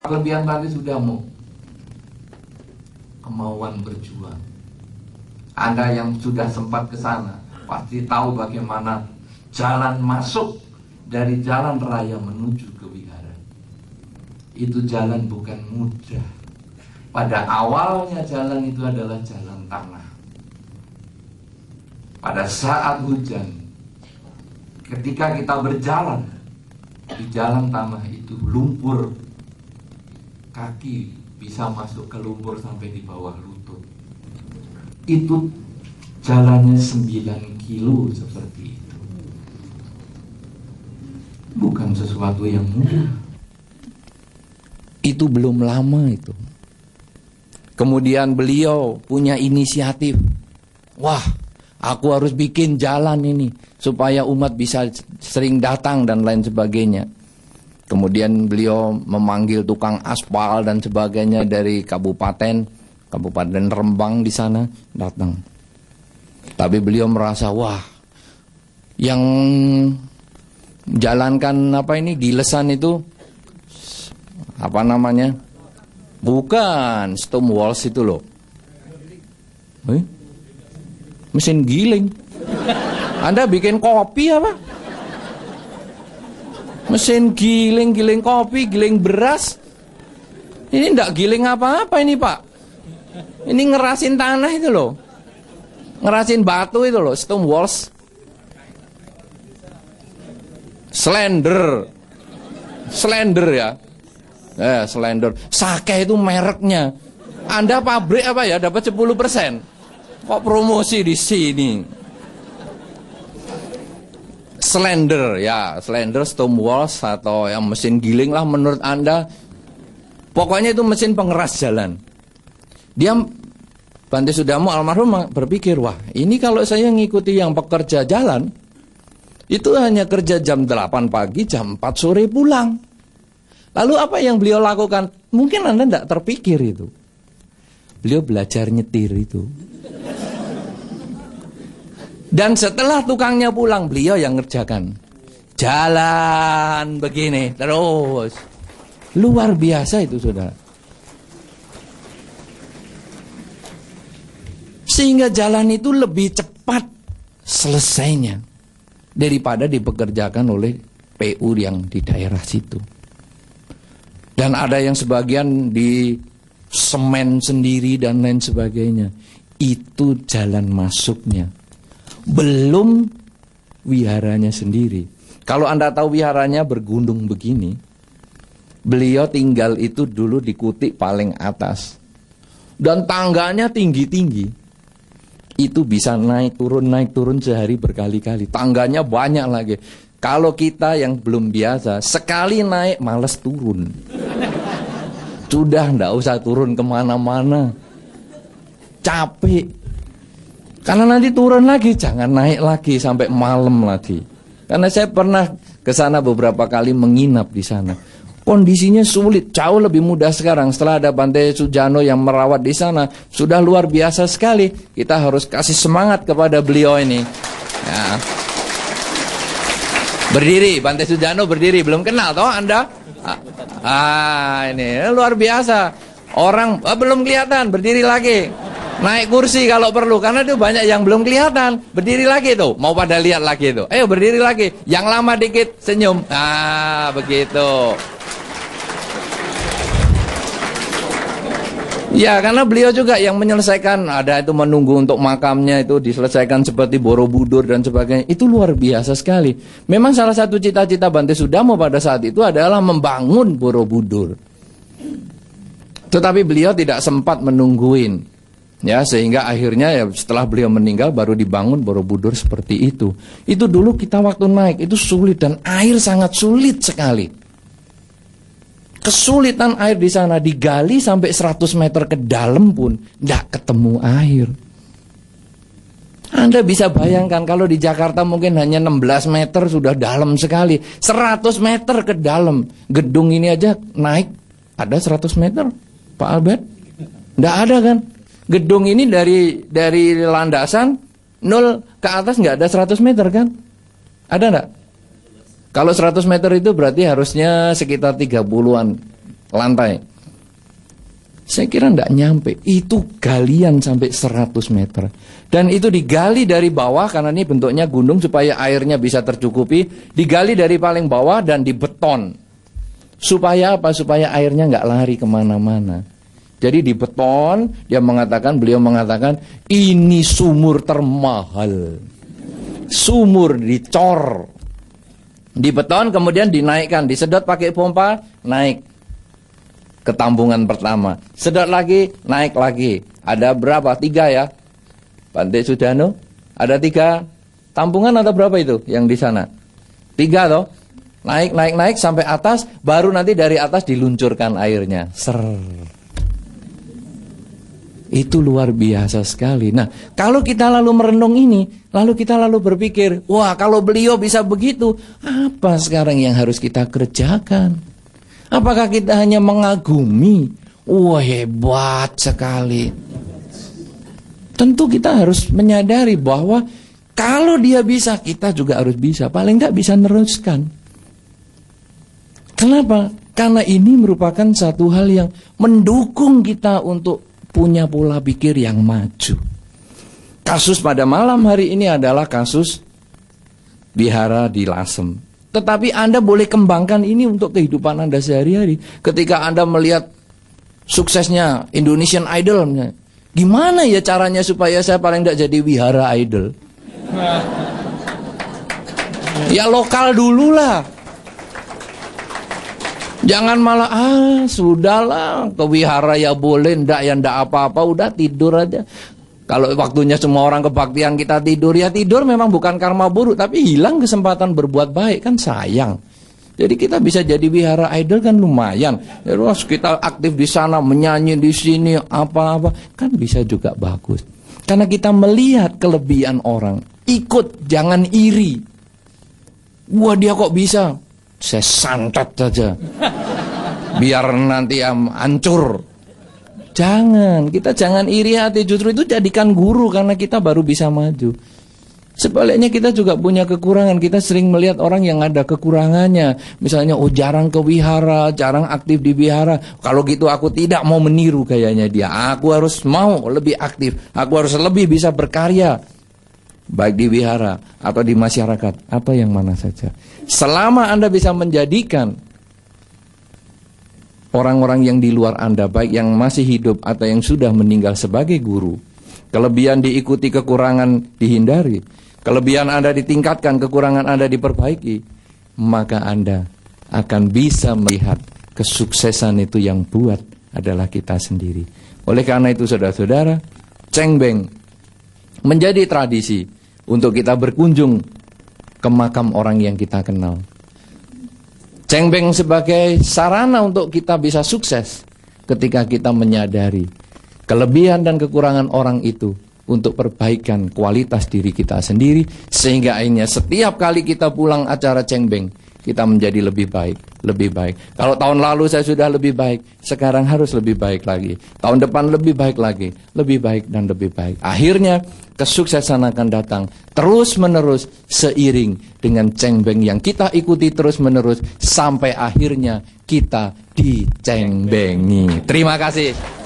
Kelebihan Bante Sudarmo, kemauan berjuang. Anda yang sudah sempat ke sana pasti tahu bagaimana jalan masuk dari jalan raya menuju ke wihara. Itu jalan bukan mudah. Pada awalnya jalan itu adalah jalan tanah. Pada saat hujan, ketika kita berjalan di jalan tanah itu lumpur, kaki bisa masuk ke lumpur sampai di bawah lutut. Itu jalannya 9 kilo seperti itu. Bukan sesuatu yang mudah. Itu belum lama itu. Kemudian beliau punya inisiatif. Wah, aku harus bikin jalan ini supaya umat bisa sering datang dan lain sebagainya. Kemudian beliau memanggil tukang aspal dan sebagainya dari Kabupaten Rembang di sana datang. Tapi beliau merasa, wah, yang jalankan Gilesan itu apa namanya? Bukan Stonewalls itu loh. Mesin giling. Anda bikin kopi apa? Mesin giling kopi, giling beras. Ini enggak giling apa-apa ini, Pak. Ini ngerasin tanah itu loh. Ngerasin batu itu loh, Stonewalls. Slender ya. Slender. Sake itu mereknya. Anda pabrik apa ya, dapat 10%. Kok promosi di sini? Slender ya, Slender, Stonewalls atau yang mesin giling lah menurut Anda. Pokoknya itu mesin pengeras jalan. Dia Bante Sudarmo almarhum berpikir, wah, ini kalau saya ngikuti yang pekerja jalan, itu hanya kerja jam 8 pagi, jam 4 sore pulang. Lalu apa yang beliau lakukan? Mungkin Anda tidak terpikir itu. Beliau belajar nyetir itu. Dan setelah tukangnya pulang, beliau yang ngerjakan. Jalan begini, terus. Luar biasa itu, saudara. Sehingga jalan itu lebih cepat selesainya daripada dipekerjakan oleh PU yang di daerah situ. Dan ada yang sebagian di semen sendiri dan lain sebagainya. Itu jalan masuknya. Belum wiharanya sendiri. Kalau Anda tahu wiharanya bergundung begini, beliau tinggal itu dulu di kutik paling atas. Dan tangganya tinggi-tinggi. Itu bisa naik turun sehari berkali-kali. Tangganya banyak lagi. Kalau kita yang belum biasa, sekali naik males turun. Sudah ndak usah turun kemana-mana. Capek. Karena nanti turun lagi, jangan naik lagi sampai malam lagi. Karena saya pernah ke sana beberapa kali menginap di sana. Kondisinya sulit, jauh lebih mudah sekarang. Setelah ada Bante Sujano yang merawat di sana, sudah luar biasa sekali. Kita harus kasih semangat kepada beliau ini. Ya. Berdiri, Bante Sujano berdiri. Belum kenal toh Anda? Ini luar biasa. Orang belum kelihatan, berdiri lagi. Naik kursi kalau perlu, karena itu banyak yang belum kelihatan. Berdiri lagi tuh, mau pada lihat lagi tuh. Ayo berdiri lagi. Yang lama dikit senyum. Begitu. Ya, karena beliau juga yang menyelesaikan, ada itu menunggu untuk makamnya itu diselesaikan seperti Borobudur dan sebagainya. Itu luar biasa sekali. Memang salah satu cita-cita Bante Sudarmo pada saat itu adalah membangun Borobudur. Tetapi beliau tidak sempat menungguin. Ya, sehingga akhirnya ya setelah beliau meninggal baru dibangun Borobudur seperti itu. Itu dulu kita waktu naik itu sulit dan air sangat sulit sekali. Kesulitan air di sana, digali sampai 100 meter ke dalam pun tidak ketemu air. Anda bisa bayangkan kalau di Jakarta mungkin hanya 16 meter sudah dalam sekali. 100 meter ke dalam. Gedung ini aja naik ada 100 meter, Pak Albert? Tidak ada kan? Gedung ini dari landasan 0 ke atas nggak ada 100 meter kan? Ada nggak? Kalau 100 meter itu berarti harusnya sekitar 30-an lantai. Saya kira enggak nyampe. Itu galian sampai 100 meter. Dan itu digali dari bawah, karena ini bentuknya gunung supaya airnya bisa tercukupi. Digali dari paling bawah dan dibeton. Supaya apa? Supaya airnya enggak lari kemana-mana. Jadi dibeton, beliau mengatakan, ini sumur termahal. Sumur dicor. Dibeton kemudian dinaikkan, disedot pakai pompa, naik ke tampungan pertama. Sedot lagi, naik lagi. Ada berapa? 3 ya? Bante Sudano? Ada 3 tampungan atau berapa itu yang di sana? 3 toh? Naik sampai atas, baru nanti dari atas diluncurkan airnya. Itu luar biasa sekali. Nah, kalau kita lalu merenung ini, lalu kita lalu berpikir, wah kalau beliau bisa begitu, apa sekarang yang harus kita kerjakan? Apakah kita hanya mengagumi? Wah hebat sekali. Tentu kita harus menyadari bahwa kalau dia bisa, kita juga harus bisa. Paling tidak bisa meneruskan. Kenapa? Karena ini merupakan satu hal yang mendukung kita untuk punya pola pikir yang maju. Kasus pada malam hari ini adalah kasus Wihara di Lasem. Tetapi Anda boleh kembangkan ini untuk kehidupan Anda sehari-hari. Ketika Anda melihat suksesnya Indonesian Idol, gimana ya caranya supaya saya paling tidak jadi Wihara Idol? Ya lokal dulu lah. Jangan malah, sudahlah, ke wihara ya boleh, ndak ya ndak apa-apa, udah tidur aja. Kalau waktunya semua orang kebaktian kita tidur, ya tidur memang bukan karma buruk, tapi hilang kesempatan berbuat baik, kan sayang. Jadi kita bisa jadi wihara idol kan lumayan. Terus kita aktif di sana, menyanyi di sini, apa-apa, kan bisa juga bagus. Karena kita melihat kelebihan orang, ikut, jangan iri. Wah dia kok bisa, saya santet saja. Biar nanti hancur. Jangan, kita jangan iri hati, justru itu jadikan guru karena kita baru bisa maju. Sebaliknya kita juga punya kekurangan, kita sering melihat orang yang ada kekurangannya. Misalnya, jarang ke wihara, jarang aktif di wihara. Kalau gitu aku tidak mau meniru gayanya dia. Aku harus mau lebih aktif, aku harus lebih bisa berkarya. Baik di wihara atau di masyarakat, apa yang mana saja. Selama Anda bisa menjadikan orang-orang yang di luar Anda, baik yang masih hidup atau yang sudah meninggal sebagai guru, kelebihan diikuti, kekurangan dihindari, kelebihan Anda ditingkatkan, kekurangan Anda diperbaiki, maka Anda akan bisa melihat kesuksesan itu yang buat adalah kita sendiri. Oleh karena itu saudara-saudara, cengbeng menjadi tradisi untuk kita berkunjung ke makam orang yang kita kenal. Cengbeng sebagai sarana untuk kita bisa sukses ketika kita menyadari kelebihan dan kekurangan orang itu untuk perbaikan kualitas diri kita sendiri, sehingga akhirnya setiap kali kita pulang acara cengbeng, kita menjadi lebih baik, lebih baik. Kalau tahun lalu saya sudah lebih baik, sekarang harus lebih baik lagi. Tahun depan lebih baik lagi, lebih baik dan lebih baik. Akhirnya kesuksesan akan datang terus-menerus seiring dengan cengbeng yang kita ikuti terus-menerus sampai akhirnya kita dicengbengi. Terima kasih.